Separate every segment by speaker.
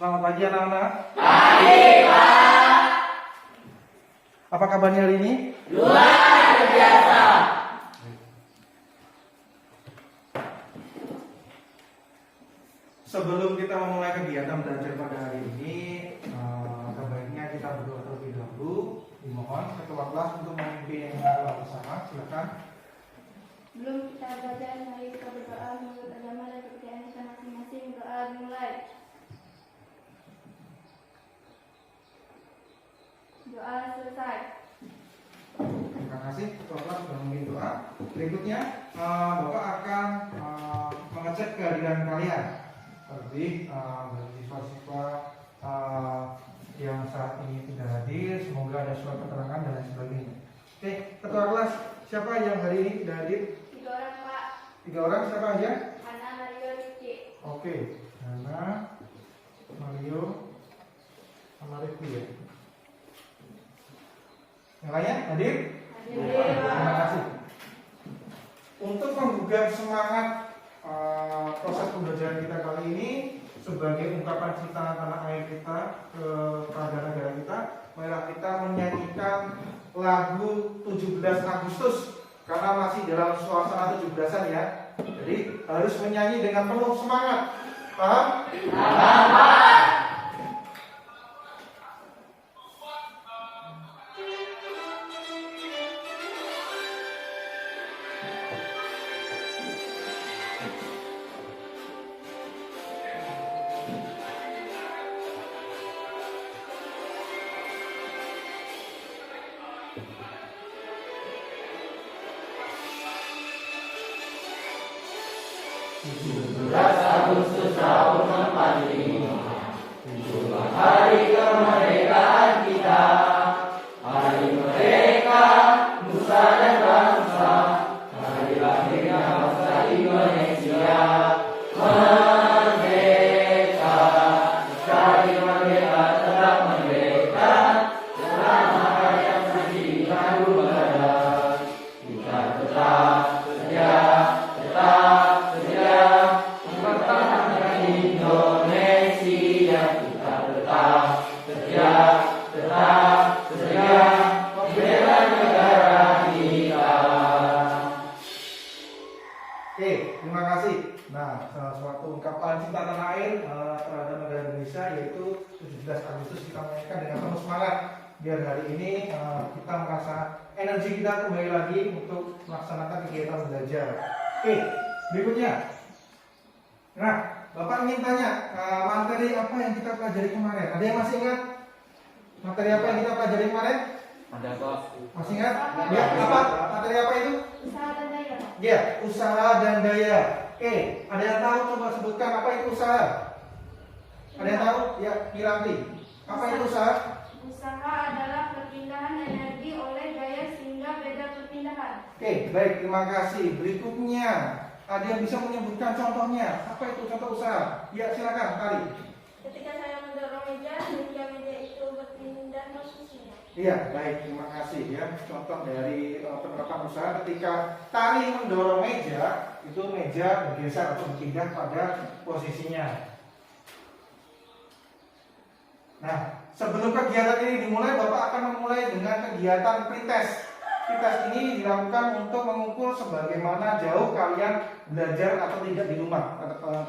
Speaker 1: Selamat pagi anak-anak.
Speaker 2: Pagi, Pak.
Speaker 1: Apa kabarnya hari ini?
Speaker 2: Luar biasa.
Speaker 1: Sebelum kita memulai kegiatan belajar pada hari ini, sebaiknya kita berdoa terlebih dahulu. Dimohon ketua kelas untuk memimpin doa bersama. Silakan.
Speaker 3: Belum kita belajar, mari kita berdoa menurut agama dan kepercayaan kita masing-masing. Doa dimulai. Doa selesai.
Speaker 1: Terima kasih ketua kelas sudah memimpin doa. Berikutnya, Bapak akan mengecek kehadiran kalian. Terlebih bagi siswa-siswa yang saat ini tidak hadir, semoga ada surat keterangan dan lain sebagainya. Oke, ketua kelas, siapa yang hari ini tidak hadir?
Speaker 3: 3 orang, Pak.
Speaker 1: 3 orang, siapa aja?
Speaker 3: Hana, Mario, Rifki.
Speaker 1: Oke, Hana, Mario, sama Rifki ya. Yang lainnya hadir? Terima kasih. Untuk menggugah semangat proses pembelajaran kita kali ini sebagai ungkapan cinta tanah air kita kepada negara kita, marilah kita menyanyikan lagu 17 Agustus karena masih dalam suasana 17-an ya. Jadi harus menyanyi dengan penuh semangat. Paham?
Speaker 2: Paham. Agustus tahun 45, itulah hari kemerdekaan kita, hari merdeka, nusa dan bangsa, hari lahirnya bangsa Indonesia. Merdeka, sekali merdeka tetap merdeka, selama rakyat masih ragu badan, kita tetap setia, mempertahankan Indonesia. Kita tetap setia, membela negara kita.
Speaker 1: Oke, terima kasih. Nah, salah suatu ungkapan cinta tanah air terhadap negara Indonesia yaitu 17 Agustus kita menyanyikan dengan penuh semangat biar hari ini kita merasa energi kita kembali lagi untuk melaksanakan kegiatan belajar. Oke, berikutnya. Nah, Bapak ingin tanya materi apa yang kita pelajari kemarin? Ada yang masih ingat? Materi apa yang kita pelajari kemarin?
Speaker 2: Ada kok.
Speaker 1: Masih ingat? Ya, apa? Materi apa itu?
Speaker 3: Usaha dan daya, Pak.
Speaker 1: Ya, usaha dan daya. Oke, ada yang tahu? Coba sebutkan apa itu usaha? Ada yang tahu? Ya, Miranti. Apa itu usaha?
Speaker 3: Usaha adalah perpindahan energi oleh daya sehingga beda perpindahan.
Speaker 1: Oke, baik, terima kasih. Berikutnya, ada yang bisa menyebutkan contohnya? Apa itu contoh usaha? Ya, silakan, Tari.
Speaker 3: Ketika saya mendorong meja hingga meja itu berpindah posisinya.
Speaker 1: Iya, baik, terima kasih ya. Contoh dari penerapan usaha ketika Tari mendorong meja, itu meja bergeser atau berpindah pada posisinya. Nah, sebelum kegiatan ini dimulai, Bapak akan memulai dengan kegiatan pretest. Pretest ini dilakukan untuk mengukur sebagaimana jauh kalian belajar atau tidak di rumah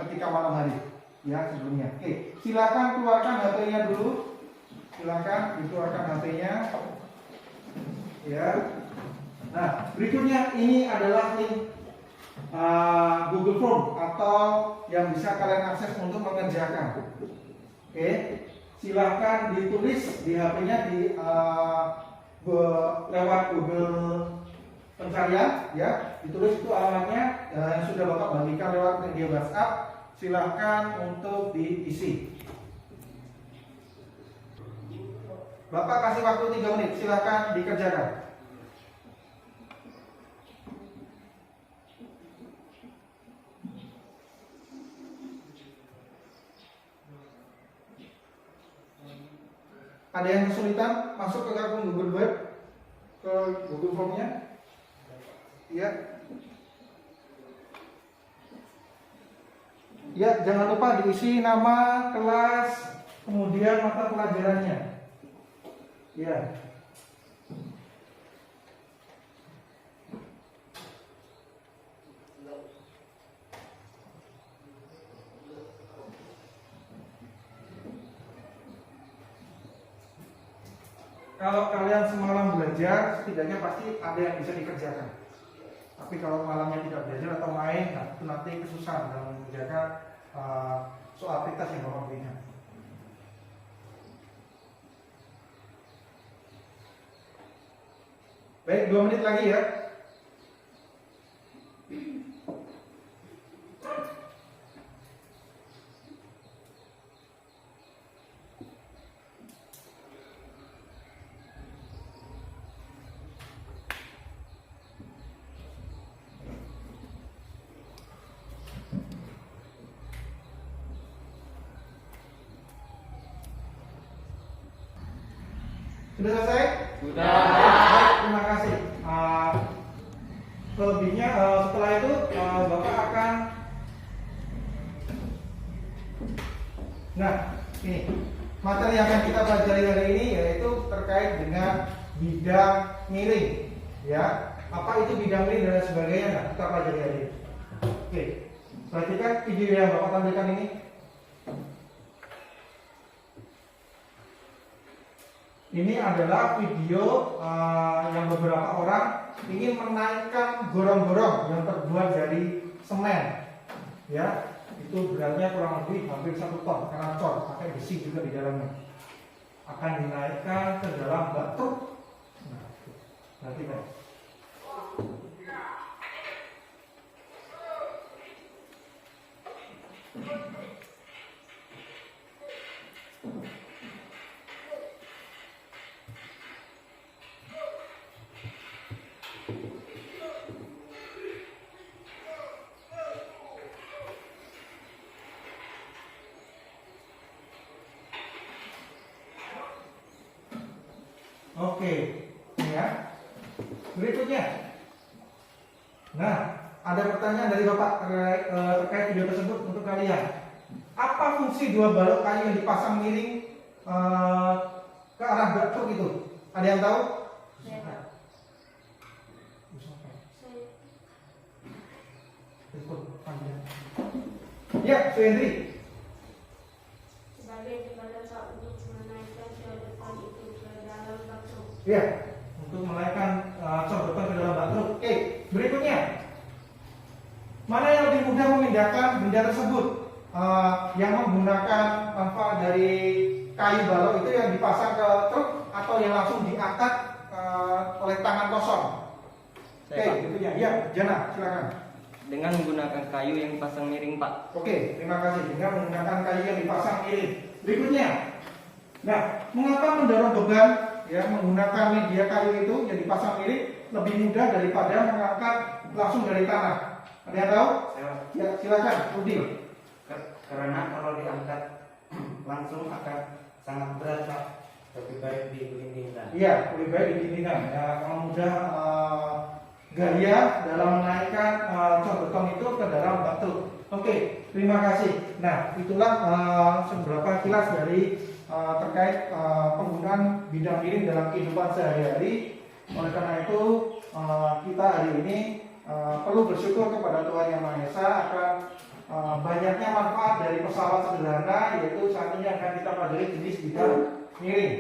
Speaker 1: ketika malam hari. Ya, sebelumnya. Oke, silakan keluarkan HP-nya dulu. Silakan dikeluarkan HP-nya. Ya. Nah, berikutnya ini adalah link Google Form atau yang bisa kalian akses untuk mengerjakan. Oke, silakan ditulis di HP-nya lewat Google pencarian, ya. Ditulis itu alamatnya yang sudah Bapak bagikan lewat media WhatsApp. Silakan untuk diisi. Bapak kasih waktu 3 menit, silakan dikerjakan. Ada yang kesulitan masuk ke akun Google Web, ke Google Form-nya? Ya. Ya, jangan lupa diisi nama, kelas, Kemudian mata pelajarannya. Ya. Kalau kalian semalam belajar, setidaknya pasti ada yang bisa dikerjakan. Tapi kalau malamnya tidak belajar atau main, nah itu nanti kesusahan dalam mengerjakan soal aktivitas yang Bapak berikan. Baik, 2 menit lagi ya. Sudah selesai?
Speaker 2: Sudah.
Speaker 1: Baik, terima kasih. Selebihnya setelah itu Bapak akan. Nah, ini materi yang akan kita pelajari hari ini yaitu terkait dengan bidang miring, ya. Apa itu bidang miring dan sebagainya? Nah, kita pelajari hari ini. Oke, perhatikan video yang Bapak tampilkan ini. Ini adalah video yang beberapa orang ingin menaikkan gorong-gorong yang terbuat dari semen, ya. Itu beratnya kurang lebih hampir 1 ton karena cor, pakai besi juga di dalamnya. Akan dinaikkan ke dalam bak truk. Nah, perhatikan. Oke, ini ya. Berikutnya. Nah, ada pertanyaan dari Bapak terkait video tersebut untuk kalian. Apa fungsi 2 balok kayu yang dipasang miring ke arah bak truk itu? Ada yang tahu? Ya, Suhendri.
Speaker 3: Sebagai jembatan untuk menaikkan cor beton itu ke dalam bak truk.
Speaker 1: Ya, untuk menaikkan cor beton ke dalam bak truk. Oke, berikutnya. Mana yang lebih mudah memindahkan benda tersebut? Yang menggunakan manfaat dari kayu balok itu yang dipasang ke truk atau yang langsung diangkat oleh tangan kosong? Oke, berikutnya. Ya, Jana, silakan.
Speaker 2: Dengan menggunakan kayu yang dipasang miring, Pak.
Speaker 1: Oke, terima kasih. Dengan menggunakan kayu yang dipasang miring. Berikutnya. Nah, mengapa mendorong beban ya menggunakan media kayu itu yang dipasang miring lebih mudah daripada mengangkat langsung dari tanah? Ada yang tahu? Ya, silakan, Rudi.
Speaker 4: Karena kalau diangkat langsung akan sangat berat, Pak. Lebih baik didindingkan.
Speaker 1: Iya, lebih baik didindingkan. Ya, kalau mudah gaya dalam menaikkan cor beton itu ke dalam bak truk. Oke, terima kasih. Nah, itulah seberapa kilas dari terkait penggunaan bidang miring dalam kehidupan sehari-hari. Oleh karena itu, kita hari ini perlu bersyukur kepada Tuhan Yang Maha Esa akan banyaknya manfaat dari pesawat sederhana, yaitu saat ini akan kita pelajari jenis bidang miring.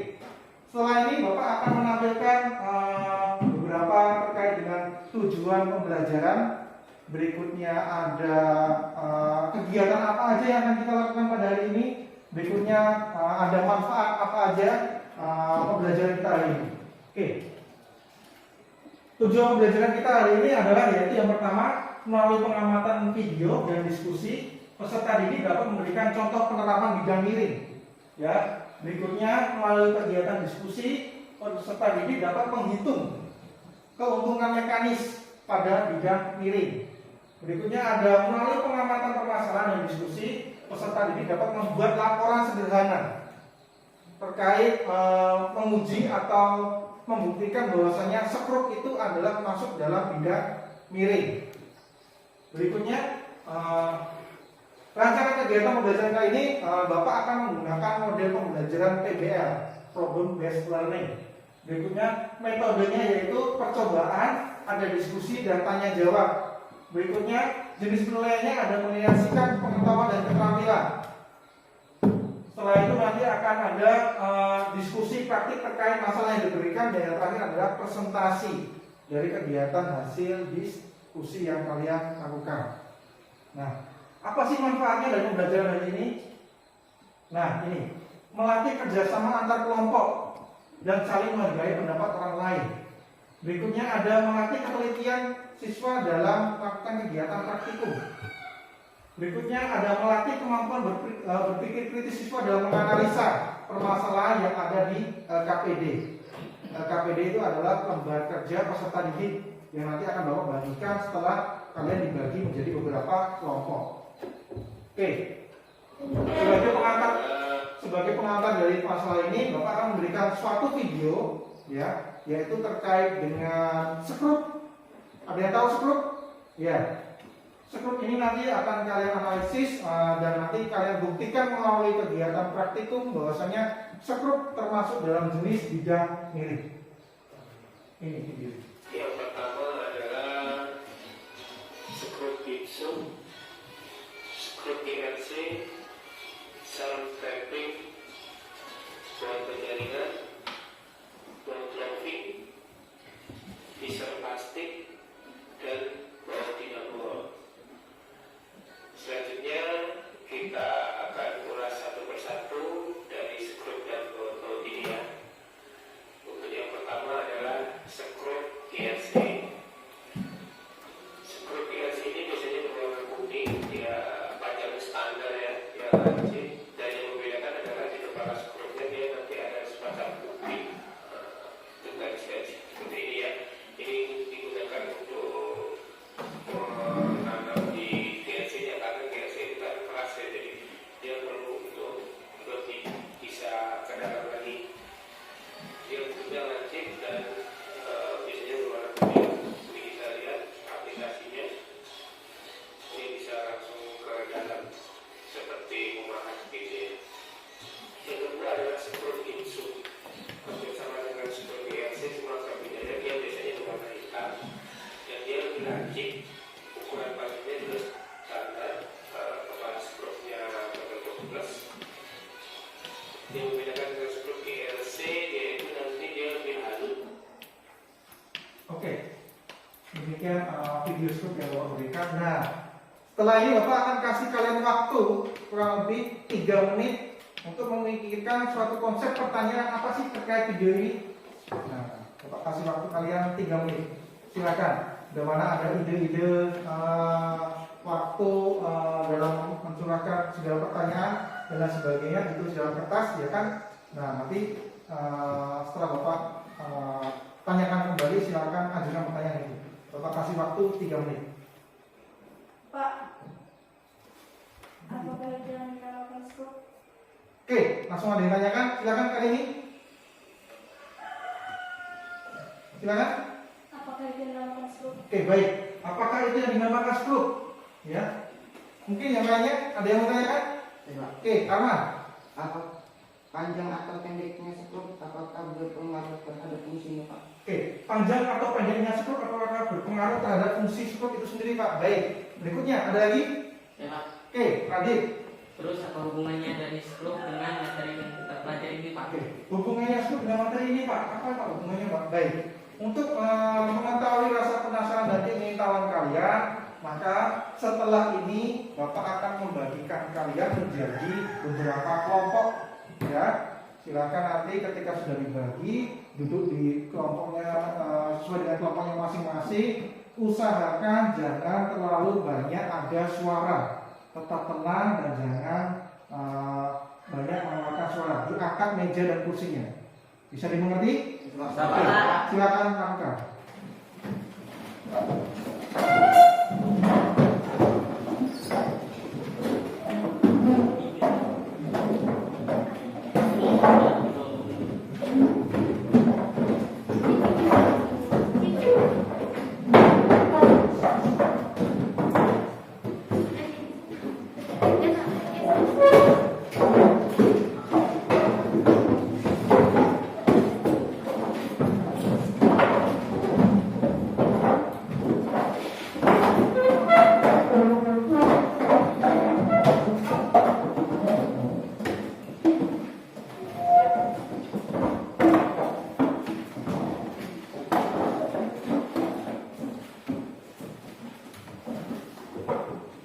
Speaker 1: Setelah ini Bapak akan menampilkan beberapa terkait dengan tujuan pembelajaran. Berikutnya ada kegiatan apa aja yang akan kita lakukan pada hari ini. Berikutnya ada manfaat apa aja pembelajaran kita hari ini. Oke. Tujuan pembelajaran kita hari ini adalah yaitu yang pertama, melalui pengamatan video dan diskusi, peserta didik dapat memberikan contoh penerapan bidang miring. Ya. Berikutnya, melalui kegiatan diskusi, peserta didik dapat menghitung keuntungan mekanis pada bidang miring. Berikutnya ada melalui pengamatan permasalahan dan diskusi, peserta didik dapat membuat laporan sederhana terkait menguji atau membuktikan bahwasanya sekruk itu adalah masuk dalam bidang miring. Berikutnya Rancangan kegiatan pembelajaran kali ini Bapak akan menggunakan model pembelajaran PBL, Problem Based Learning. Berikutnya metodenya yaitu percobaan, ada diskusi dan tanya jawab. Berikutnya jenis penilaiannya ada penilaian sikap, pengetahuan dan keterampilan. Setelah itu nanti akan ada diskusi praktik terkait masalah yang diberikan, dan yang terakhir adalah presentasi dari kegiatan hasil diskusi yang kalian lakukan. Nah, apa sih manfaatnya dari pembelajaran hari ini? Nah, ini melatih kerjasama antar kelompok dan saling menghargai pendapat orang lain. Berikutnya ada melatih ketelitian siswa dalam melakukan kegiatan praktikum. Berikutnya ada melatih kemampuan berpikir kritis siswa dalam menganalisa permasalahan yang ada di KPD. KPD itu adalah lembar kerja peserta didik yang nanti akan Bapak bagikan setelah kalian dibagi menjadi beberapa kelompok. Oke, sebagai pengantar dari masalah ini, Bapak akan memberikan suatu video, ya, yaitu terkait dengan skrup. Ada yang tahu skrup? Ya, skrup ini nanti akan kalian analisis dan nanti kalian buktikan melalui kegiatan praktikum bahwasanya skrup termasuk dalam jenis bidang milik. Ini video.
Speaker 5: Yang pertama adalah skrup Gibson, skrup IRC, sarung strapping, buat penjaringan, buat clothing, pisau plastik, dan baut dinamo. Selanjutnya kita akan ulas satu persatu dari skrup dan baut ini ya. Untuk yang pertama adalah skrup IRC. Skrup IRC ini biasanya berwarna kuning, dia panjang standar ya, dia lancip. Dan yang membedakan adalah di kepala skrupnya dia nanti ada semacam putih, untuk garis-garis seperti ini ya. Ini digunakan untuk menanam di GRC-nya karena GRC itu kan keras ya, jadi dia perlu untuk lebih bisa ke dalam lagi. Dia bentuknya lancip dan biasanya berwarna kuning. Ini kita lihat aplikasinya, ini bisa langsung ke dalam seperti memahat gitu ya. Yang kedua adalah skrup Gibson. Hampir sama dengan skrup GRC, cuma bedanya dia biasanya berwarna hitam dan dia lebih lancip. Ukuran bajunya juga standar, kepala skrupnya berbentuk plus. Yang membedakan dengan skrup GRC yaitu nanti dia lebih halus.
Speaker 1: Oke, demikian video skrup yang Bapak berikan. Nah, setelah ini Bapak akan kasih kalian waktu kurang lebih 3 menit untuk memikirkan suatu konsep pertanyaan apa sih terkait video ini. Nah, Bapak kasih waktu kalian 3 menit. Silakan. Di mana ada ide-ide waktu dalam mencurahkan segala pertanyaan dan lain sebagainya itu di dalam kertas, ya kan? Nah, nanti setelah Bapak tanyakan kembali, silakan ajukan pertanyaan itu. Bapak kasih waktu 3 menit.
Speaker 3: Pak, apakah itu yang dinamakan skrup?
Speaker 1: Oke, langsung ada yang tanyakan. Silakan kali ini. Silakan.
Speaker 3: Apakah itu yang dinamakan skrup?
Speaker 1: Oke, baik. Apakah itu yang dinamakan skrup? Ya. Mungkin yang lainnya ada yang mau tanyakan? Oke, Arman.
Speaker 4: Apa panjang atau pendeknya skrup apakah berpengaruh terhadap fungsinya, Pak?
Speaker 1: Oke, panjang atau pendeknya skrup apakah berpengaruh terhadap fungsi skrup itu sendiri, Pak? Baik. Berikutnya ada lagi?
Speaker 2: Ya Pak.
Speaker 1: Oke, Radit.
Speaker 2: Terus apa hubungannya dari skrup dengan materi yang kita pelajari ini Pak?
Speaker 1: Oke, hubungannya skrup dengan materi ini, Pak. Apa Pak hubungannya, Pak? Baik. Untuk mengetahui rasa penasaran dan keingintahuan kalian, maka setelah ini Bapak akan membagikan kalian menjadi beberapa kelompok, ya. Silakan nanti ketika sudah dibagi, duduk di kelompoknya sesuai dengan kelompoknya masing-masing. Usahakan jangan terlalu banyak ada suara, tetap tenang dan jangan banyak mengeluarkan suara. Diangkat meja dan kursinya. Bisa dimengerti? Silakan angkat.
Speaker 3: Ini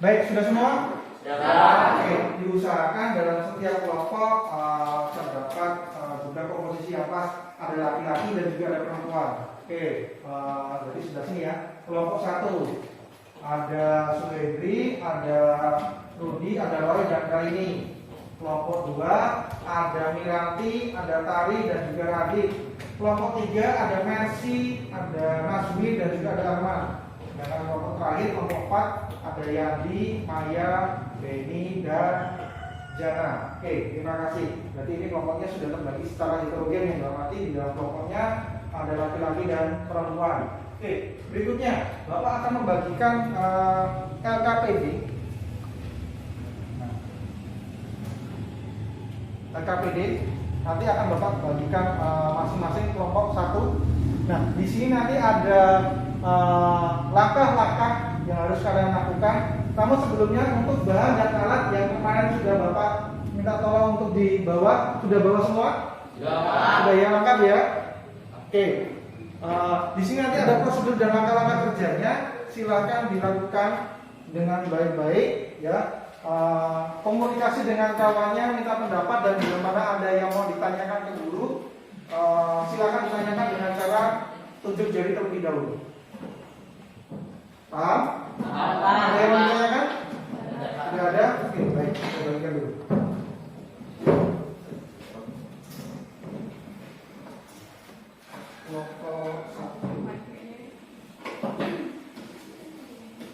Speaker 1: Baik, sudah semua?
Speaker 2: Sudah.
Speaker 1: Oke, diusahakan dalam setiap kelompok terdapat juga komposisi yang pas, ada laki-laki dan juga ada perempuan. Oke, jadi sudah sini ya. Kelompok 1 ada Suhedri, ada Rudi, ada Roy dan Karini. Kelompok 2 ada Miranti, ada Tari dan juga Radit. Kelompok 3 ada Mercy, ada Nazmi dan juga ada Arman. Dan kelompok terakhir, kelompok 4 ada Yandi, Maya, Beni dan Jana. Oke, terima kasih. Berarti ini kelompoknya sudah terbagi secara heterogen, yang berarti di dalam kelompoknya ada laki-laki dan perempuan. Oke, berikutnya Bapak akan membagikan LKPD. LKPD nanti akan Bapak bagikan masing-masing kelompok 1. Nah, di sini nanti ada langkah-langkah yang harus kalian lakukan. Namun sebelumnya untuk bahan dan alat yang kemarin sudah Bapak minta tolong untuk dibawa, sudah bawa semua? Sudah ya, lengkap ya? Oke. Di sini nanti ada prosedur dan langkah-langkah kerjanya. Silakan dilakukan dengan baik-baik ya. Komunikasi dengan kawannya, minta pendapat, dan bila mana ada yang mau ditanyakan ke guru, silakan ditanyakan dengan cara tunjuk jari terlebih dahulu. Paham? Ada yang mau ditanyakan? Tidak ada? Oke, baik, kita bagikan dulu. Kelompok 1,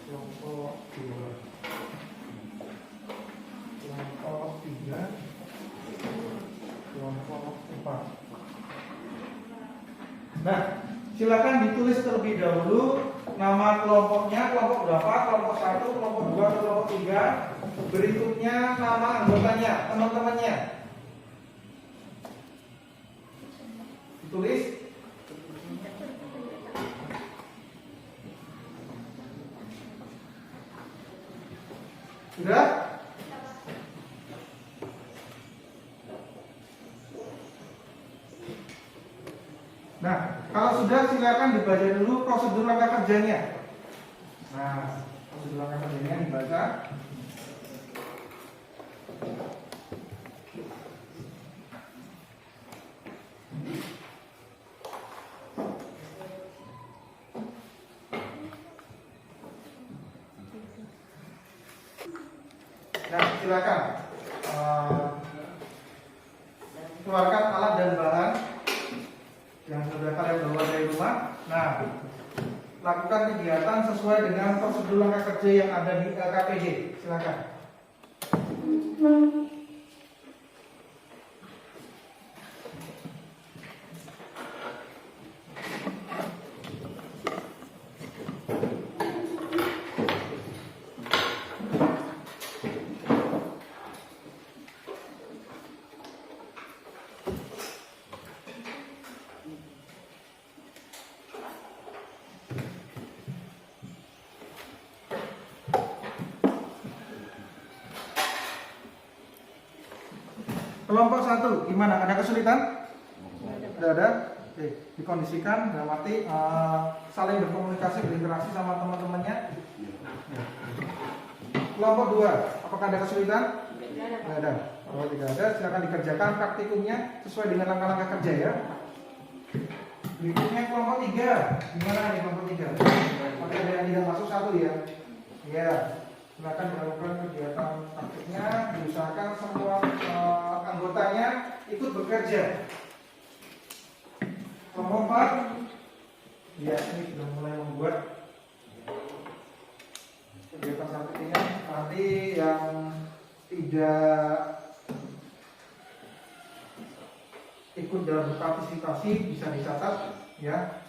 Speaker 1: kelompok 2, kelompok 3, kelompok 4. Nah, silakan ditulis terlebih dahulu nama kelompoknya, kelompok berapa, kelompok 1, kelompok 2, atau kelompok 3. Berikutnya nama anggotanya, teman-temannya. Ditulis. Sudah? Nah, kalau sudah silakan dibaca dulu prosedur langkah kerjanya. Nah, prosedur langkah kerjanya dibaca. Nah, silakan keluarkan alat dan bahan yang sudah kalian bawa dari rumah. Nah, lakukan kegiatan sesuai dengan prosedur langkah kerja yang ada di LKPD. Silakan. Kelompok 1, gimana? Ada kesulitan? Tidak ada? Oke, dikondisikan, dalam arti saling berkomunikasi, berinteraksi sama teman-temannya. Kelompok 2, apakah ada kesulitan? Tidak ada. Kalau tidak ada, silakan dikerjakan praktikumnya sesuai dengan langkah-langkah kerja ya. Berikutnya kelompok 3, gimana nih kelompok 3? Apakah ada yang tidak masuk 1 ya? Ya. Silakan melakukan kegiatan praktiknya, diusahakan semua anggotanya ikut bekerja. Kelompok 4, ya ini sudah mulai membuat kegiatan praktiknya. Nanti yang tidak ikut dalam berpartisipasi bisa dicatat ya,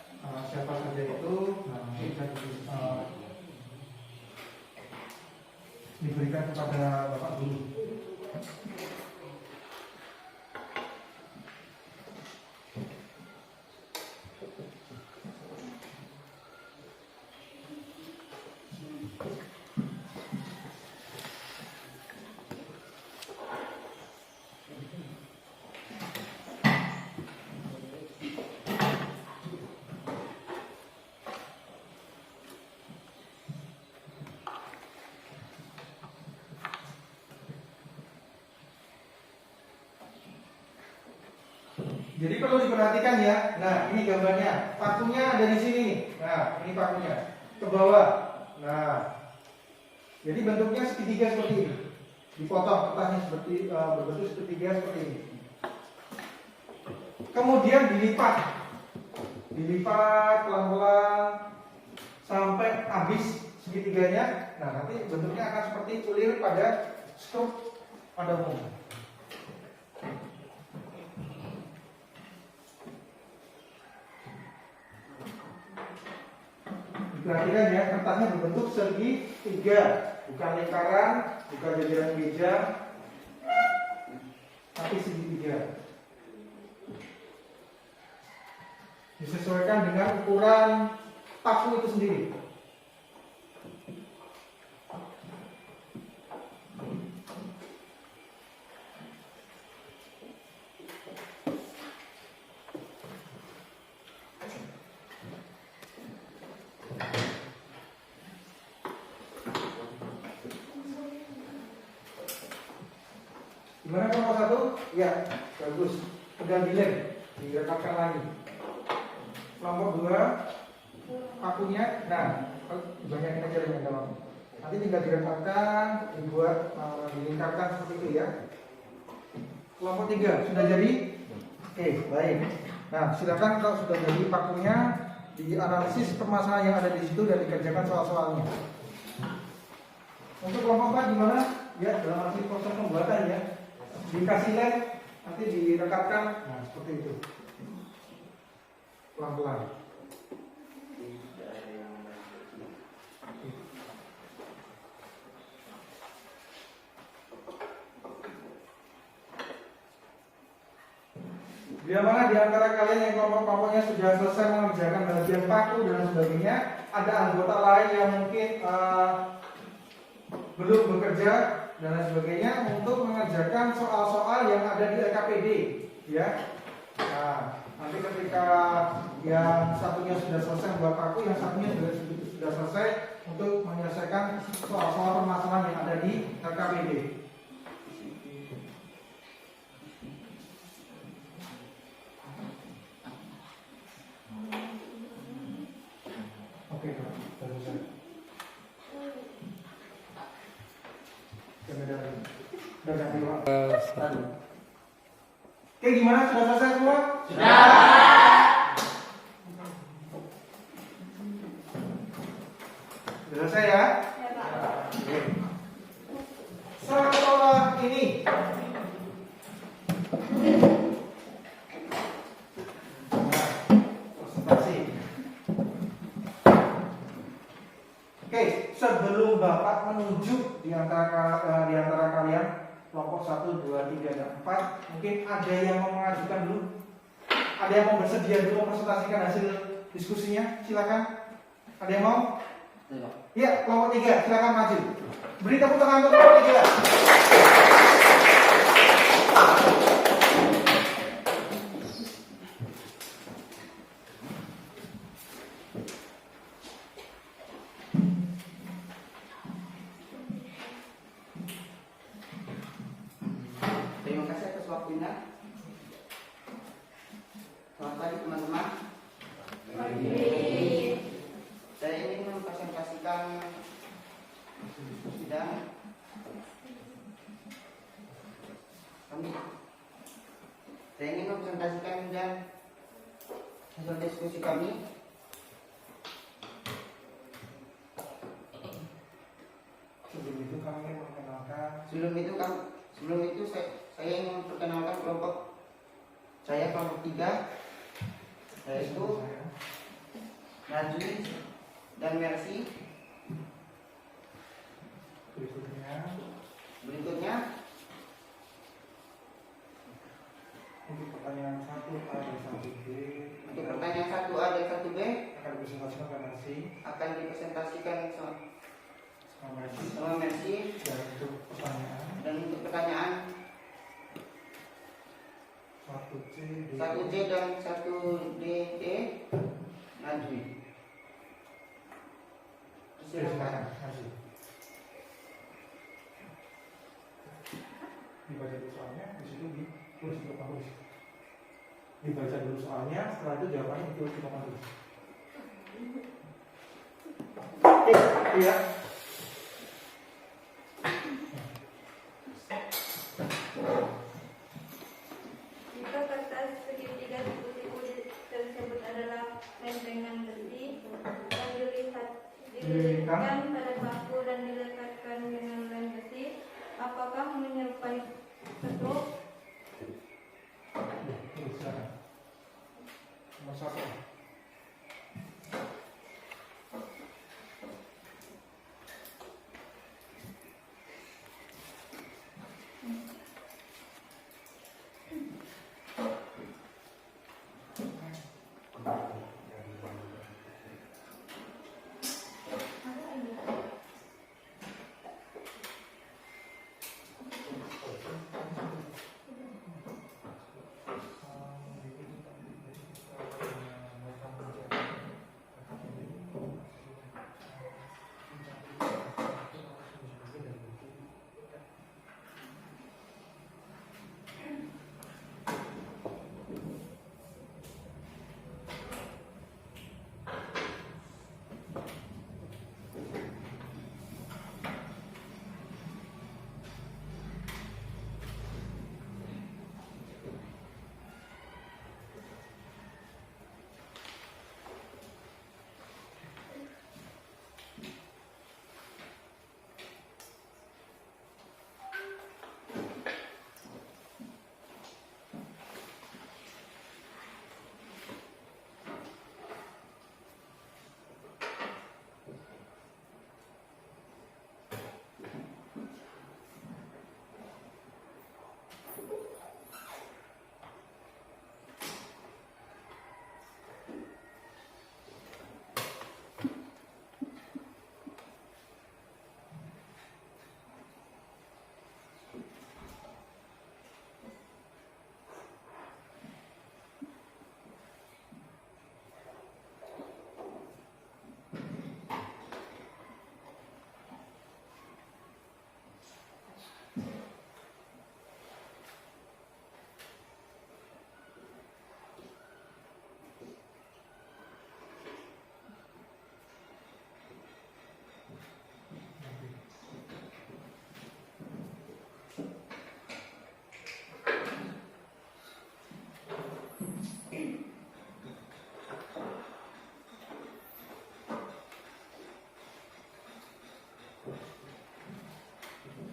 Speaker 1: siapa saja itu. Nah, bisa diberikan kepada Bapak Guru. Jadi perlu diperhatikan ya. Nah, ini gambarnya. Pakunya ada di sini. Nah, ini pakunya. Ke bawah. Nah, jadi bentuknya segitiga seperti ini. Dipotong kertasnya seperti berbentuk segitiga seperti ini. Kemudian dilipat. Dilipat pelan-pelan sampai habis segitiganya. Nah, nanti bentuknya akan seperti ulir pada skrup pada umumnya. Perhatikan ya, kertasnya berbentuk segitiga, bukan lingkaran, bukan jajaran meja, tapi segitiga. Disesuaikan dengan ukuran paku itu sendiri. Gimana kelompok satu? Ya, bagus. Udah dilem, direkatkan lagi. Kelompok dua, pakunya, nah, banyakin aja yang dalam. Nanti tinggal direkatkan, dibuat, dilingkarkan seperti itu ya. Kelompok tiga, sudah jadi? Oke, baik. Nah, silakan kalau sudah jadi pakunya, dianalisis permasalahan yang ada di situ dan dikerjakan soal-soalnya. Untuk kelompok 4 gimana? Ya, dalam arti proses pembuatan ya. Dikasih lem, nanti direkatkan, nah seperti itu, pelan-pelan. Bila mana di antara kalian yang kelompok-kelompoknya sudah selesai mengerjakan bagian paku dan sebagainya, ada anggota lain yang mungkin belum bekerja dan lain sebagainya untuk mengerjakan soal-soal yang ada di LKPD ya. Nah, nanti ketika yang satunya sudah selesai membuat paku, yang satunya sudah selesai untuk menyelesaikan soal-soal permasalahan yang ada di LKPD. Oke, sudah selesai. Oke, gimana? Sudah selesai semua? Sudah selesai ya?
Speaker 3: Ya, Pak.
Speaker 1: Oke. Setelah ini presentasi. Oke, sebelum Bapak menunjuk di antara kalian kelompok 1, 2, 3, dan 4, mungkin ada yang mau mengajukan dulu? Ada yang mau bersedia dulu mempresentasikan hasil diskusinya? Silakan. Ada yang mau? Ya, kelompok 3, silakan maju. Beri tepuk tangan untuk kelompok 3.
Speaker 4: Terima kasih atas waktunya. Selamat pagi teman-teman. Saya ingin mempresentasikan sidang kami. Saya ingin mempresentasikan dan hasil diskusi kami. Sebelum itu saya ingin memperkenalkan kelompok saya, kelompok 3, yaitu Najwi dan Mercy. Berikutnya
Speaker 1: Untuk pertanyaan 1A dan 1B
Speaker 4: untuk pertanyaan 1A dan 1B
Speaker 1: akan dipresentasikan oleh Mercy
Speaker 4: akan dipresentasikan
Speaker 1: sama
Speaker 4: sama Mercy,
Speaker 1: dan untuk pertanyaan
Speaker 4: dan untuk pertanyaan 1C dan 1D Najwi.
Speaker 1: silakan Mercy. Dibaca soalnya di situ ditulis untuk kampus. Dibaca dulu soalnya, setelah itu jawabannya itu kita dulu. Oke, ya.
Speaker 3: Jika kertas segitiga siku-siku tersebut adalah lempengan besi yang dililitkan pada paku dan dilekatkan dengan lem besi, apakah menyerupai sekrup?
Speaker 1: Nomor 1.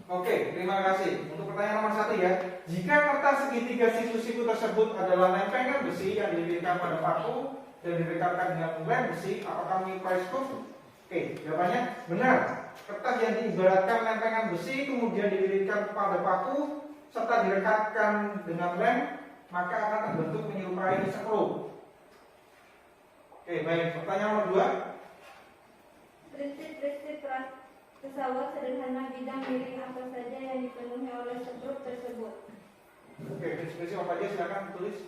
Speaker 1: Oke, terima kasih. Untuk pertanyaan nomor 1 ya. Jika kertas segitiga siku-siku tersebut adalah lempengan besi yang dililitkan pada paku dan direkatkan dengan lem besi, apakah menyerupai sekrup? Oke, jawabannya benar. Kertas yang diibaratkan lempengan besi kemudian dililitkan pada paku serta direkatkan dengan lem, maka akan terbentuk menyerupai sekrup. Oke, baik. Pertanyaan nomor 2.
Speaker 3: Prinsip-prinsip pesawat sederhana bidang miring apa saja yang dipenuhi oleh sekrup tersebut?
Speaker 1: Oke, prinsip-prinsip apa aja silakan tulis.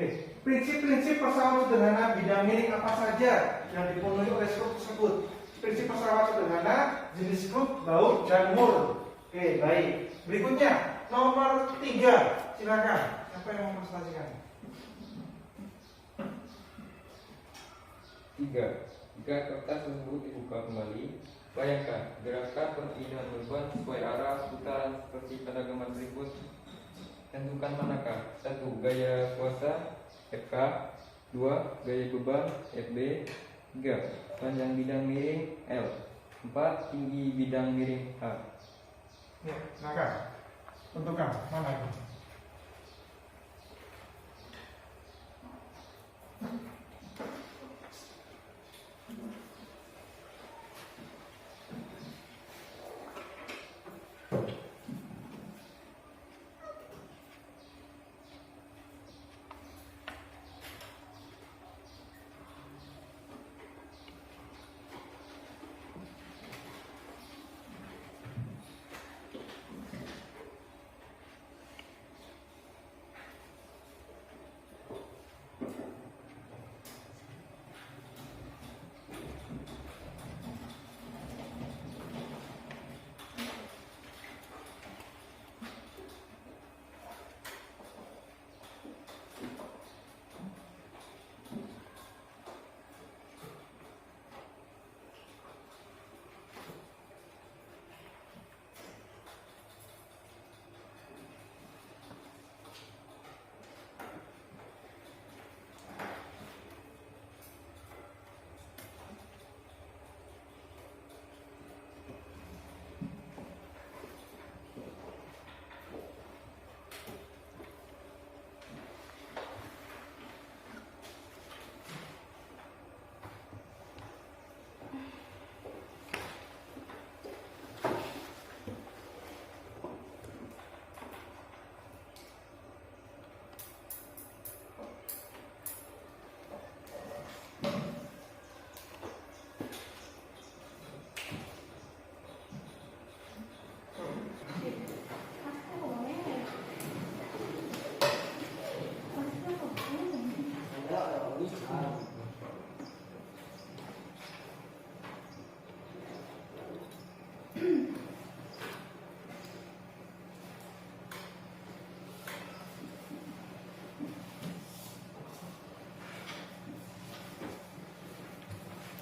Speaker 1: Oke, prinsip-prinsip pesawat sederhana bidang miring apa saja yang dipenuhi oleh skrup tersebut? Prinsip pesawat sederhana, jenis skrup, baut, dan mur. Oke, baik. Berikutnya, nomor 3. Silakan. Siapa yang mau presentasikan?
Speaker 6: 3. Jika kertas tersebut dibuka kembali, bayangkan gerakan perpindahan beban sesuai arah putaran seperti pada gambar berikut. Tentukan manakah 1. Gaya kuasa FK, 2. Gaya beban FB, 3. Panjang bidang miring L, 4. Tinggi bidang miring H.
Speaker 1: Ya, silakan. Tentukan mana itu?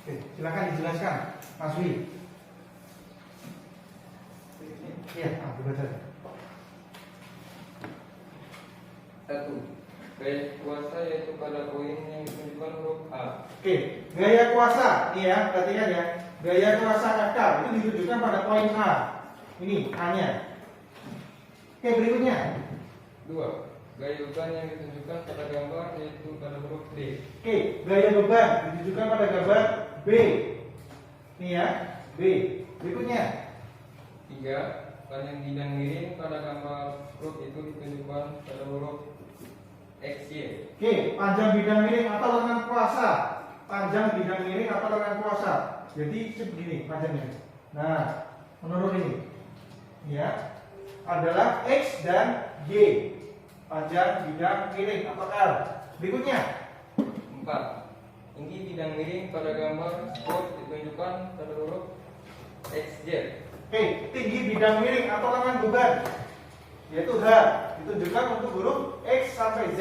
Speaker 1: Oke, silakan dijelaskan, Mas Wi. Iya, dibaca.
Speaker 6: 1. Gaya kuasa yaitu pada poin yang ditunjukkan huruf A.
Speaker 1: Oke, gaya kuasa, ini ya, perhatikan ya. Gaya kuasa FK itu ditujukan pada poin A. Ini A-nya. Oke, berikutnya.
Speaker 6: 2. Gaya beban yang ditunjukkan pada gambar yaitu pada huruf B.
Speaker 1: Oke, gaya beban ditujukan pada gambar B. Ini ya, B. Berikutnya.
Speaker 6: 3. Panjang bidang miring pada gambar huruf itu ditunjukkan pada huruf XY.
Speaker 1: Oke, panjang bidang miring atau lengan kuasa. Panjang bidang miring atau lengan kuasa. Jadi begini panjangnya. Nah, menurut ini, ya, adalah X dan Y. Panjang bidang miring atau L. Berikutnya.
Speaker 6: 4. Tinggi bidang miring pada gambar huruf ditunjukkan pada huruf XZ.
Speaker 1: Oke, tinggi bidang miring atau lengan beban, yaitu H, ditunjukkan untuk huruf X sampai Z.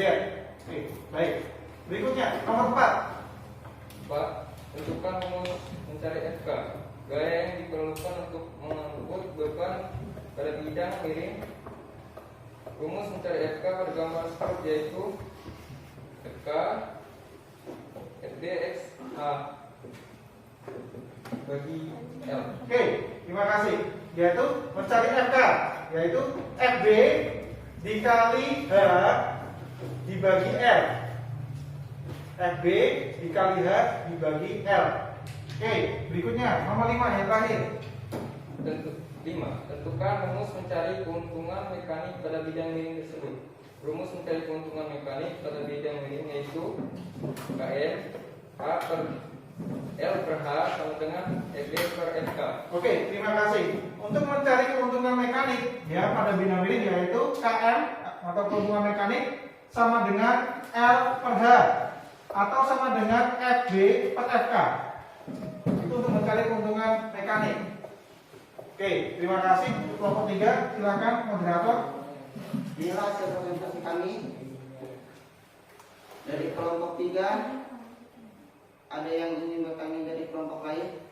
Speaker 1: Oke, baik. Berikutnya, nomor 4.
Speaker 6: 4. Tentukan rumus mencari FK. Gaya yang diperlukan untuk mengangkut beban pada bidang miring. Rumus mencari FK pada gambar struk yaitu FK FDX A bagi L.
Speaker 1: Oke, terima kasih. Yaitu mencari FK, yaitu FB dikali H dibagi L. FB dikali H dibagi L. Oke, berikutnya nomor 5 yang terakhir.
Speaker 6: 5. Tentukan rumus mencari keuntungan mekanik pada bidang miring tersebut. Rumus mencari keuntungan mekanik pada bidang miring yaitu KM A per L per H sama dengan FB per FK.
Speaker 1: Oke, terima kasih. Untuk mencari keuntungan mekanik ya pada bidang miring yaitu KM atau keuntungan mekanik sama dengan L per H atau sama dengan FB per FK. Itu untuk mencari keuntungan mekanik. Oke, terima kasih. Untuk kelompok 3, silakan moderator.
Speaker 4: Inilah hasil presentasi kami dari kelompok 3. Ada yang ingin bertanya dari kelompok lain?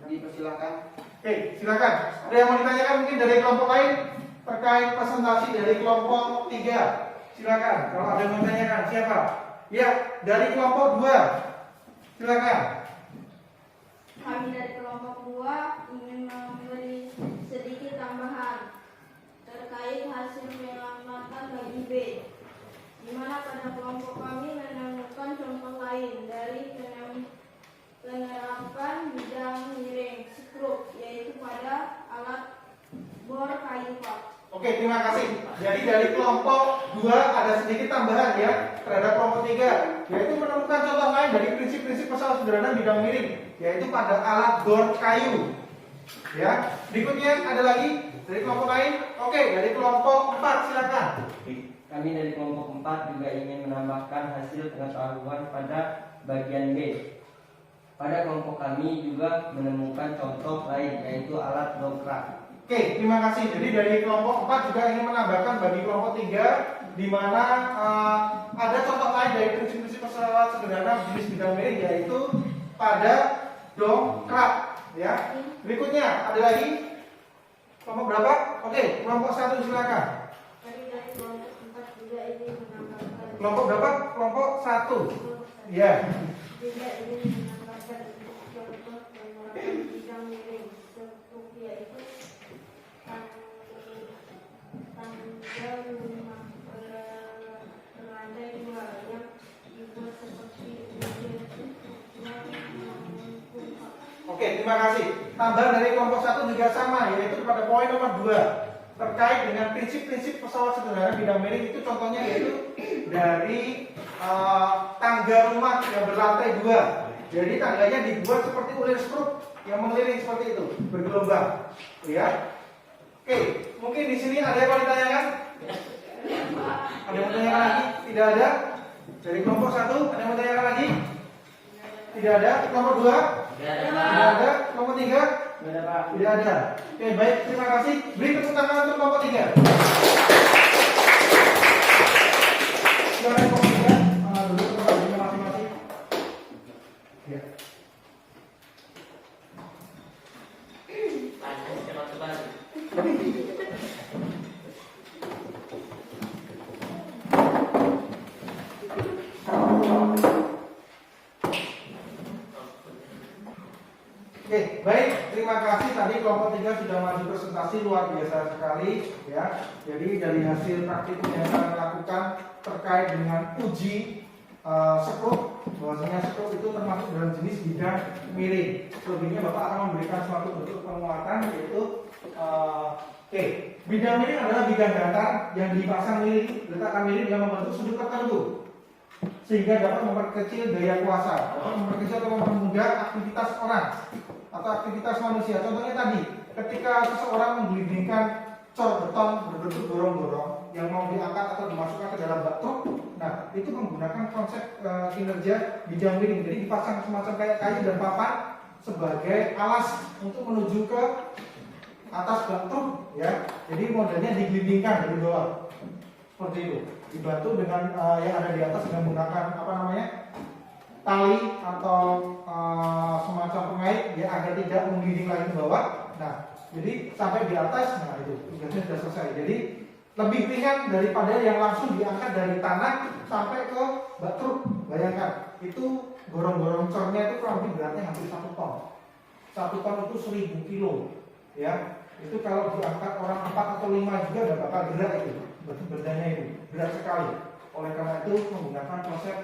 Speaker 4: Dipersilakan.
Speaker 1: Oke, silakan. Ada yang mau ditanyakan mungkin dari kelompok lain terkait presentasi dari kelompok 3? Silakan. Kalau ada yang mau ditanyakan, siapa? Ya, dari kelompok 2. Silakan.
Speaker 3: Kami dari kelompok 2 ingin memberi sedikit tambahan terkait hasil pengamatan bagi B. di mana pada kelompok kami menemukan contoh lain dari penerapan bidang miring skrup, yaitu pada alat bor kayu, Pak.
Speaker 1: Oke, terima kasih. Jadi dari kelompok 2 ada sedikit tambahan ya terhadap kelompok 3, yaitu menemukan contoh lain dari prinsip-prinsip pesawat sederhana bidang miring, yaitu pada alat bor kayu. Ya, berikutnya ada lagi dari kelompok lain. Oke, dari kelompok 4 silakan.
Speaker 7: Kami dari kelompok 4 juga ingin menambahkan hasil pengetahuan pada bagian B. Pada kelompok kami juga menemukan contoh lain, yaitu alat dongkrak.
Speaker 1: Oke, terima kasih. Jadi dari kelompok 4 juga ingin menambahkan bagi kelompok 3, di mana ada contoh lain dari prinsip-prinsip pesawat sederhana jenis bidang miring, yaitu pada dongkrak. Ya. Berikutnya ada lagi kelompok berapa? Oke, kelompok 1 silakan.
Speaker 3: Kami dari kelompok 4 juga ingin menambahkan.
Speaker 1: Kelompok berapa? Kelompok 1. Ya.
Speaker 3: Juga ingin menambahkan contoh penerapan bidang miring skrup, yaitu tanggal rumah berlantai 2 yang dibuat seperti
Speaker 1: Oke, terima kasih. Tambahan dari kelompok 1 juga sama, yaitu pada poin nomor 2 terkait dengan prinsip-prinsip pesawat sederhana bidang miring. Itu contohnya yaitu dari tangga rumah yang berlantai 2. Jadi tangganya dibuat seperti ulir skrup yang mengeliling seperti itu, bergelombang. Ya. Oke, mungkin di sini ada yang mau ditanyakan? Ada yang mau ditanyakan lagi? Tidak ada. Dari kelompok 1 ada yang mau ditanyakan lagi? Tidak ada. Kelompok 2? Tidak ada. Kelompok 3?
Speaker 7: Tidak ada, Pak.
Speaker 1: Tidak ada. Oke, baik, terima kasih. Beri tepuk tangan untuk kelompok 3. Silakan kelompok 3 duduk ke tempatnya masing-masing. Ya.
Speaker 2: Cepat-cepat.
Speaker 1: Oke, baik, terima kasih. Tadi kelompok 3 sudah maju presentasi luar biasa sekali ya. Jadi dari hasil praktikum yang saya lakukan terkait dengan uji skrup, bahwasanya skrup itu termasuk dalam jenis bidang miring. Selebihnya Bapak akan memberikan suatu bentuk penguatan, yaitu bidang miring adalah bidang datar yang dipasang miring, letakkan miring yang membentuk sudut tertentu sehingga dapat memperkecil daya kuasa, dapat memperkecil atau mempermudah aktivitas orang atau aktivitas manusia. Contohnya tadi, ketika seseorang menggelindingkan cor beton berbentuk gorong-gorong yang mau diangkat atau dimasukkan ke dalam bak truk, nah itu menggunakan konsep kinerja bidang miring. Jadi dipasang semacam kayak kayu dan papan sebagai alas untuk menuju ke atas bak truk, ya. Jadi modelnya digelindingkan dari bawah seperti itu, dibantu dengan yang ada di atas dengan menggunakan tali atau semacam pengait ya agar tidak menggelinding lagi ke bawah. Nah, jadi sampai di atas, nah itu tugasnya sudah selesai. Jadi lebih ringan daripada yang langsung diangkat dari tanah sampai ke bak truk. Bayangkan, itu gorong-gorong cornya itu kurang lebih beratnya hampir 1 ton. 1 ton itu 1000 kilo, ya. Itu kalau diangkat orang 4 atau 5 juga udah bakal gerak itu. Bendanya itu berat sekali. Oleh karena itu menggunakan konsep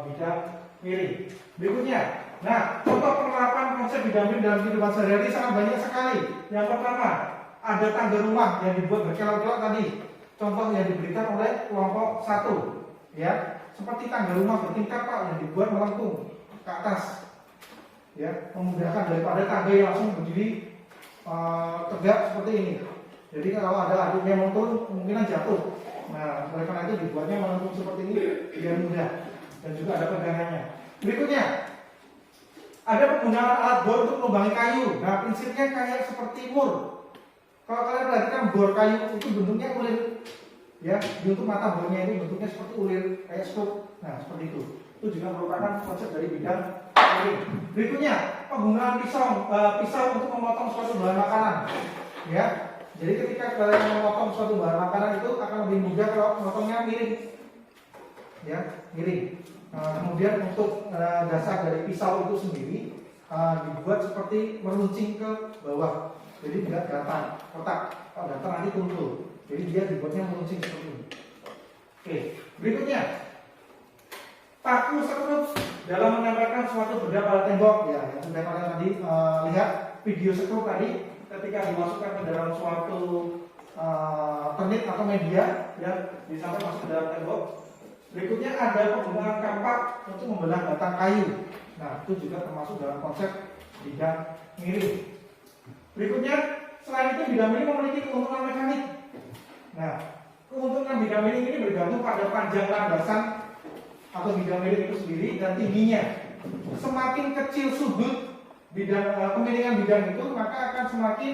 Speaker 1: bidang miring. Berikutnya, nah contoh penerapan konsep bidang miring dalam kehidupan sehari-hari sangat banyak sekali. Yang pertama, ada tangga rumah yang dibuat berkelok-kelok tadi. Contoh yang diberikan oleh kelompok 1, ya, seperti tangga rumah bertingkat Pak yang dibuat melengkung ke atas, ya, memudahkan daripada tangga yang langsung berdiri tegak seperti ini. Jadi kalau ada adiknya mau turun kemungkinan jatuh. Nah, oleh karena itu dibuatnya melengkung seperti ini biar mudah dan juga ada pegangannya. Berikutnya, ada penggunaan alat bor untuk melubangi kayu. Nah, prinsipnya kayak seperti mur. Kalau kalian perhatikan bor kayu itu bentuknya ulir, ya, untuk mata bornya ini bentuknya seperti ulir kayak skrup. Nah, seperti itu. Itu juga merupakan konsep dari bidang miring. Berikutnya, penggunaan pisau untuk memotong suatu bahan makanan, ya. Jadi ketika kalian memotong suatu bahan makanan itu akan lebih mudah kalau memotongnya miring, ya, miring. Kemudian untuk dasar dari pisau itu sendiri dibuat seperti meruncing ke bawah, jadi tidak datar, kotak. Kalau datar nanti tumpul, jadi dia dibuatnya meruncing seperti ini. Oke, berikutnya paku sekrup dalam menempelkan suatu benda pada tembok, ya yang sudah kalian tadi lihat video sekrup tadi ketika dimasukkan ke dalam suatu tenit atau media, ya sampai masuk ke dalam tembok. Berikutnya ada penggunaan kampak untuk membelah batang kayu. Nah, itu juga termasuk dalam konsep bidang miring. Berikutnya, selain itu bidang miring memiliki keuntungan mekanik. Nah, keuntungan bidang miring ini bergantung pada panjang landasan atau bidang miring itu sendiri dan tingginya. Semakin kecil sudut bidang kemiringan bidang itu, maka akan semakin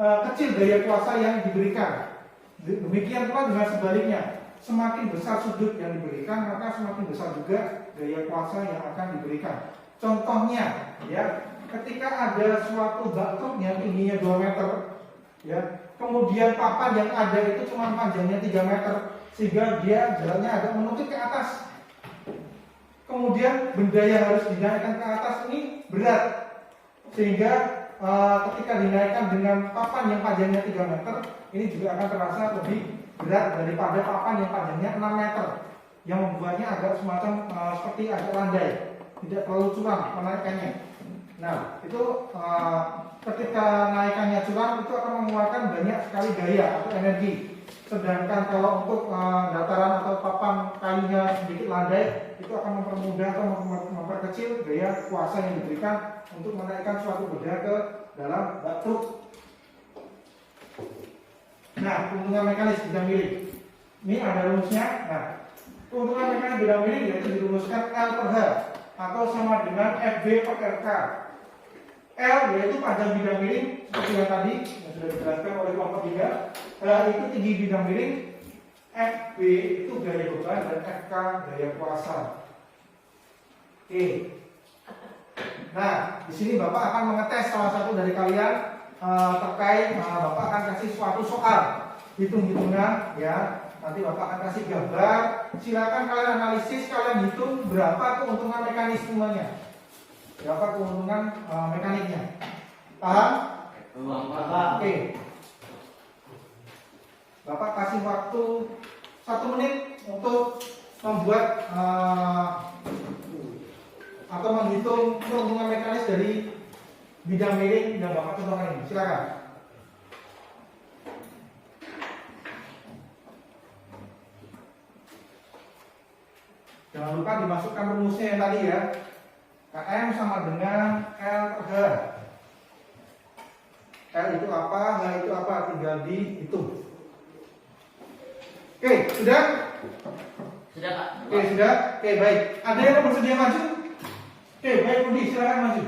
Speaker 1: kecil daya kuasa yang diberikan. Demikian pula dengan sebaliknya, semakin besar sudut yang diberikan, maka semakin besar juga daya kuasa yang akan diberikan. Contohnya, ya, ketika ada suatu bak truk yang tingginya 2 meter, ya, kemudian papan yang ada itu cuma panjangnya 3 meter, sehingga dia jalannya agak menutup ke atas. Kemudian benda yang harus dinaikkan ke atas ini berat, sehingga ketika dinaikkan dengan papan yang panjangnya 3 meter, ini juga akan terasa lebih berat daripada papan yang panjangnya 6 meter, yang membuatnya agak semacam seperti agak landai, tidak terlalu curam menaikannya. Nah, itu ketika naikannya curam itu akan mengeluarkan banyak sekali daya atau energi. Sedangkan kalau untuk dataran atau papan kayunya sedikit landai, itu akan mempermudah atau memperkecil daya kuasa yang diberikan untuk menaikkan suatu benda ke dalam bak truk. Nah, keuntungan mekanis bidang miring. Ini ada rumusnya. Nah, keuntungan mekanis bidang miring yaitu dirumuskan L per H atau sama dengan FB per RK. L yaitu panjang bidang miring seperti yang tadi yang sudah dijelaskan oleh kelompok 3. H itu tinggi bidang miring, FB itu gaya beban dan FK gaya kuasa. Oke. Nah, di sini Bapak akan mengetes salah satu dari kalian terkait Bapak akan kasih suatu soal hitung-hitungan, ya. Nanti Bapak akan kasih gambar. Silakan kalian analisis, kalian hitung berapa keuntungan mekanismenya, berapa keuntungan mekaniknya. Paham? Oke. Bapak kasih waktu 1 menit untuk membuat atau menghitung keuntungan mekanis dari bidang miring yang Bapak contohkan ini. Silakan. Jangan lupa dimasukkan rumusnya yang tadi, ya. KM sama dengan L per H. L itu apa, H itu apa, tinggal dihitung. Oke, sudah?
Speaker 2: Sudah, Pak.
Speaker 1: Oke, sudah. Oke, baik. Ada yang bersedia maju? Oke, baik, Budi, silakan maju.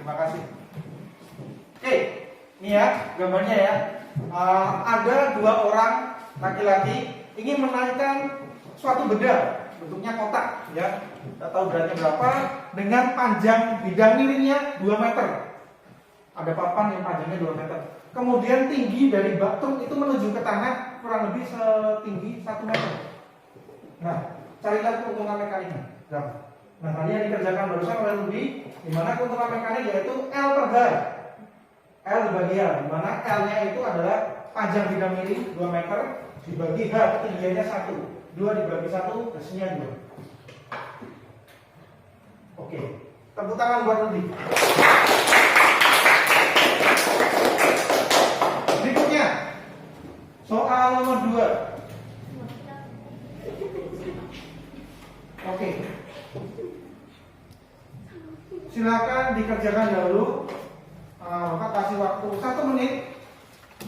Speaker 1: Terima kasih. Oke, ini ya gambarnya ya. Ada 2 orang laki-laki ingin menaikkan suatu benda, bentuknya kotak, ya. Tidak tahu beratnya berapa, dengan panjang bidang miringnya 2 meter. Ada papan yang panjangnya 2 meter. Kemudian tinggi dari bak truk itu menuju ke tanah kurang lebih setinggi 1 meter. Nah, carilah keuntungan mekaniknya. Nah, tadi yang dikerjakan barusan oleh Rudi, di mana keuntungan mekanik yaitu L per H. L dibagi H, di mana L-nya itu adalah panjang bidang miring 2 meter dibagi H, ketinggiannya 1. 2 dibagi 1, hasilnya 2. Oke, tepuk tangan buat Rudi. Berikutnya, soal nomor 2. Oke. Silakan dikerjakan dahulu Bapak kasih waktu 1 menit,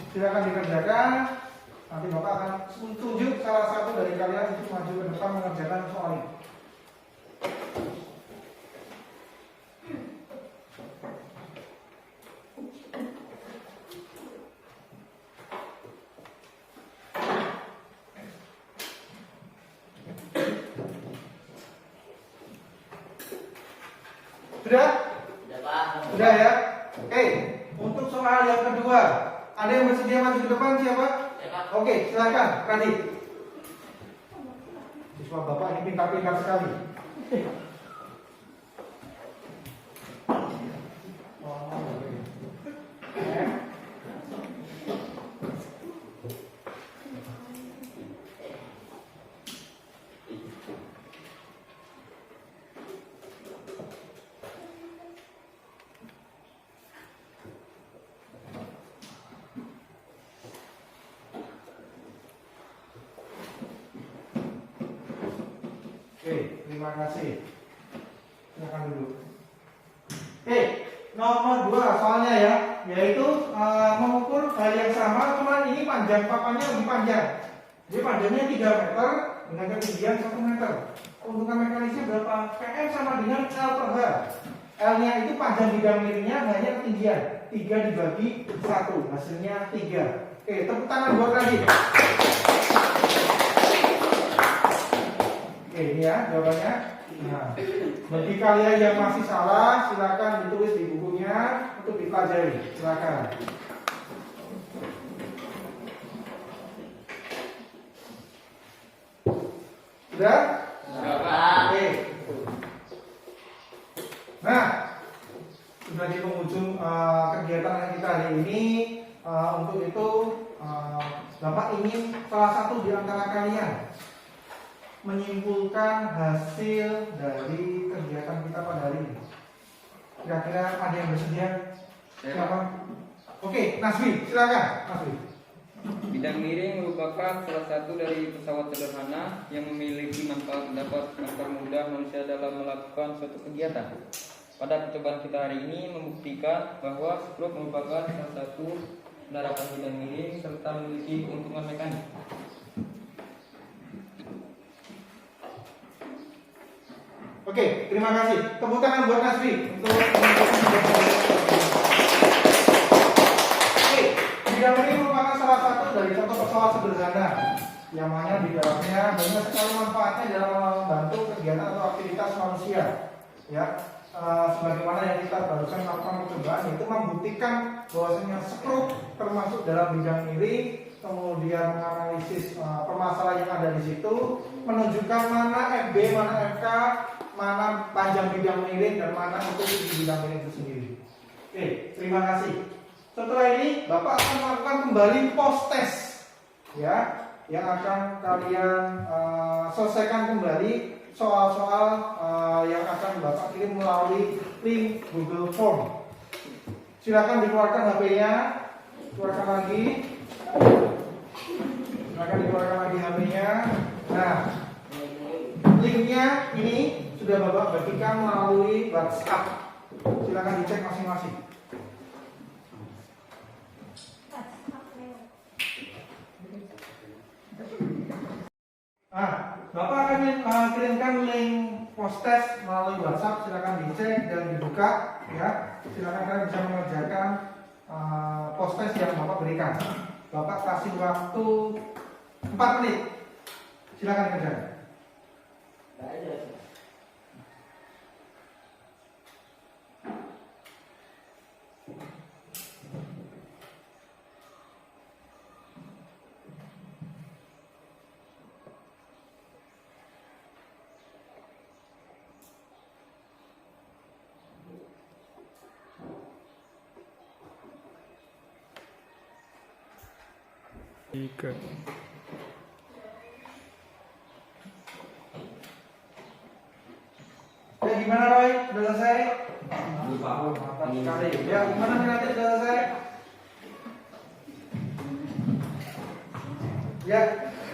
Speaker 1: silakan dikerjakan. Nanti Bapak akan tunjuk salah satu dari kalian untuk maju ke depan mengerjakan soal ini. Sudah?
Speaker 2: Sudah Pak.
Speaker 1: Sudah ya? Oke, untuk soal yang kedua, ada yang bersedia maju ke depan siapa?
Speaker 2: Ya Pak.
Speaker 1: Oke, silakan, Radit. Siswa Bapak ini pintar-pintar sekali. Oke, terima kasih. Silakan duduk. Oke, nomor 2 soalnya ya, yaitu mengukur hal yang sama, cuman ini panjang papannya lebih panjang. Jadi panjangnya 3 meter dengan ketinggian 1 meter. Keuntungan mekanisnya berapa? PM sama dengan L per H. L-nya itu panjang bidang miringnya hanya ketinggian. 3 dibagi 1, hasilnya 3. Oke, tepuk tangan buat Radit. Oke, ini ya jawabannya. Nah, bagi kalian yang masih salah, silakan ditulis di bukunya untuk dipelajari. Silakan. Sudah?
Speaker 2: Sudah Pak.
Speaker 1: Oke. Nah, sudah di penghujung kegiatan kita hari ini. Untuk itu, Bapak ingin salah satu di antara kalian menyimpulkan hasil dari kegiatan kita pada hari ini. Kira-kira ada yang bersedia? Siapa? Oke, Naswi, silakan. Naswi.
Speaker 6: Bidang miring merupakan salah satu dari pesawat sederhana yang memiliki manfaat dapat mempermudah manusia dalam melakukan suatu kegiatan. Pada percobaan kita hari ini membuktikan bahwa skrup merupakan salah satu pendaratan bidang miring serta memiliki keuntungan mekanik.
Speaker 1: Oke, terima kasih. Tepuk tangan buat Nasri untuk Oke, bidang ini merupakan salah satu dari contoh pesawat sederhana yang mana di dalamnya banyak sekali manfaatnya dalam membantu kegiatan atau aktivitas manusia. Ya, sebagaimana yang kita barusan lakukan percobaan, yaitu membuktikan bahwasanya skrup termasuk dalam bidang miring, kemudian menganalisis permasalahan yang ada di situ, menunjukkan mana FB, mana FK, mana panjang bidang miring dan mana itu di bidang miring itu sendiri. Oke, terima kasih. Setelah ini Bapak akan melakukan kembali post test, ya, yang akan kalian selesaikan kembali soal-soal yang akan Bapak kirim melalui link Google Form. Silakan dikeluarkan HP-nya, keluarkan lagi. Silakan dikeluarkan lagi HP-nya. Nah, linknya ini sudah Bapak bagikan melalui WhatsApp. Silakan dicek masing-masing. Bapak akan kirimkan link post test melalui WhatsApp. Silakan dicek dan dibuka, ya. Silakan kalian bisa mengerjakan post test yang Bapak berikan. Bapak kasih waktu 4 menit. Silakan kerjakan. Ya, gimana Roy? Sudah selesai? Mantap sekali. Ya, gimana Mirati? Sudah selesai? Ya,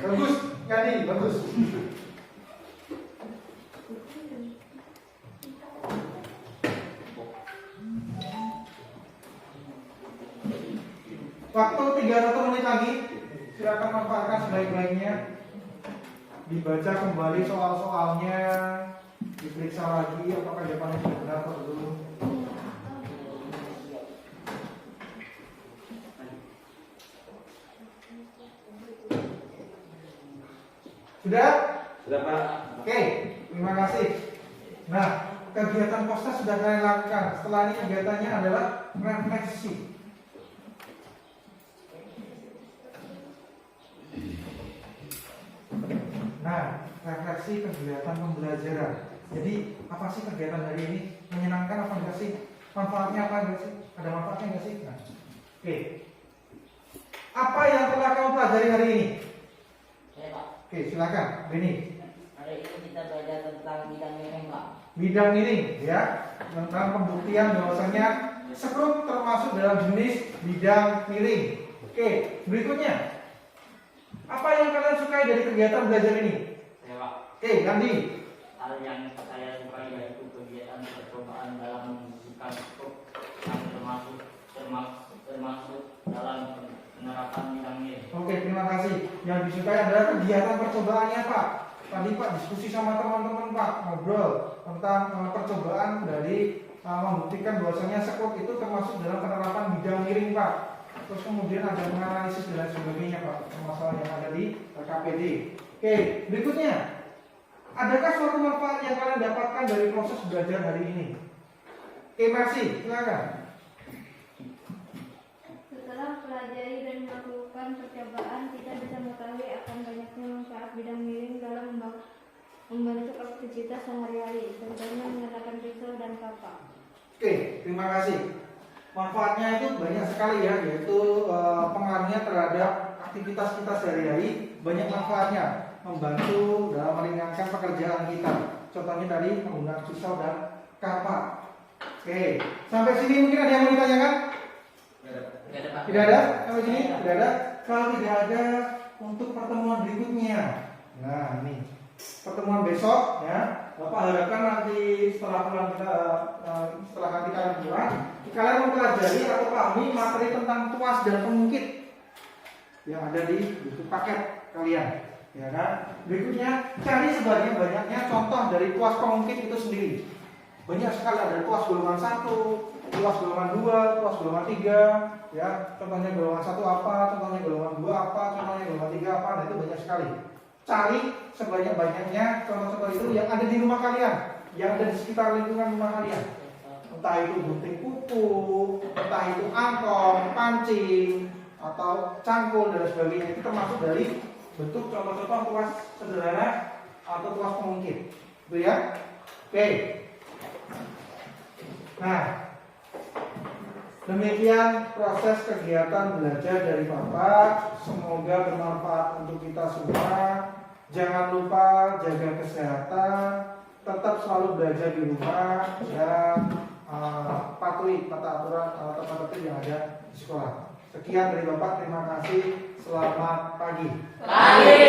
Speaker 1: bagus. Jadi, bagus. Waktu 3 atau 1 menit lagi. Silakan manfaatkan sebaik-baiknya. Dibaca kembali soal-soalnya, diperiksa lagi apakah jawabannya sudah benar atau belum. Sudah?
Speaker 4: Sudah Pak.
Speaker 1: Oke, terima kasih. Nah, kegiatan posta sudah kalian lakukan. Setelah ini kegiatannya adalah refleksi. Nah, refleksi kegiatan pembelajaran. Jadi, apa sih kegiatan hari ini? Menyenangkan apa enggak sih? Manfaatnya apa enggak sih? Ada manfaatnya enggak sih? Nah, oke. Apa yang telah kamu pelajari hari ini?
Speaker 2: Saya Pak,
Speaker 1: Oke, silakan. Beni.
Speaker 2: hari ini kita belajar tentang bidang miring Pak.
Speaker 1: Bidang ini ya, tentang pembuktian bahwasanya skrup termasuk dalam jenis bidang miring. Oke, berikutnya. Apa yang kalian sukai dari kegiatan belajar ini?
Speaker 2: Saya Pak,
Speaker 1: Oke, Gandhi.
Speaker 2: hal yang saya suka yaitu kegiatan percobaan dalam membuka skop yang termasuk dalam penerapan bidang miring.
Speaker 1: Oke, terima kasih. Yang disukai adalah kegiatan percobaannya, Pak. Tadi Pak diskusi sama teman-teman Pak, ngobrol tentang percobaan dari membuktikan bahwasanya skrup itu termasuk dalam penerapan bidang miring, Pak. Terus kemudian ada menganalisis dan sebagainya, Pak, masalah yang ada di KPD. Oke, berikutnya. Adakah suatu manfaat yang kalian dapatkan dari proses belajar hari ini? Oke, Mercy, silakan.
Speaker 3: Setelah pelajari dan melakukan percobaan, kita bisa mengetahui akan banyaknya manfaat bidang miring dalam membentuk aktivitas sehari-hari, contohnya menggunakan pisau dan kapak.
Speaker 1: Oke, terima kasih. Manfaatnya itu banyak sekali ya, yaitu pengaruhnya terhadap aktivitas kita sehari-hari. Banyak manfaatnya, membantu dalam meringankan pekerjaan kita. Contohnya tadi menggunakan pisau dan kapak. Oke, sampai sini mungkin ada yang mau ditanyakan?
Speaker 2: Tidak ada Pak.
Speaker 1: Tidak ada? Sampai sini? Tidak ada? Kalau tidak ada, untuk pertemuan berikutnya. Nah, ini pertemuan besok ya. Bapak harapkan nanti setelah nanti kalian pulang, kalian mempelajari atau pahami materi tentang tuas dan pengungkit yang ada di buku paket kalian, ya kan? Berikutnya cari sebanyak-banyaknya contoh dari tuas pengungkit itu sendiri. Banyak sekali, ada tuas golongan 1, tuas golongan 2, tuas golongan 3, ya. Contohnya golongan 1 apa, contohnya golongan 2 apa, contohnya golongan 3 apa, nah itu banyak sekali. Cari sebanyak-banyaknya contoh-contoh itu yang ada di rumah kalian, yang ada di sekitar lingkungan rumah kalian. Entah itu gunting kuku, entah itu angkong, pancing, atau cangkul dan sebagainya. Itu termasuk dari bentuk contoh-contoh tuas sederhana atau tuas pengungkit. Itu ya. Oke. Nah, demikian proses kegiatan belajar dari Bapak. Semoga bermanfaat untuk kita semua. Jangan lupa jaga kesehatan, tetap selalu belajar di rumah, dan patuhi tata aturan atau tata tertib yang ada di sekolah. Sekian dari Bapak, terima kasih. Selamat pagi.
Speaker 2: Pagi.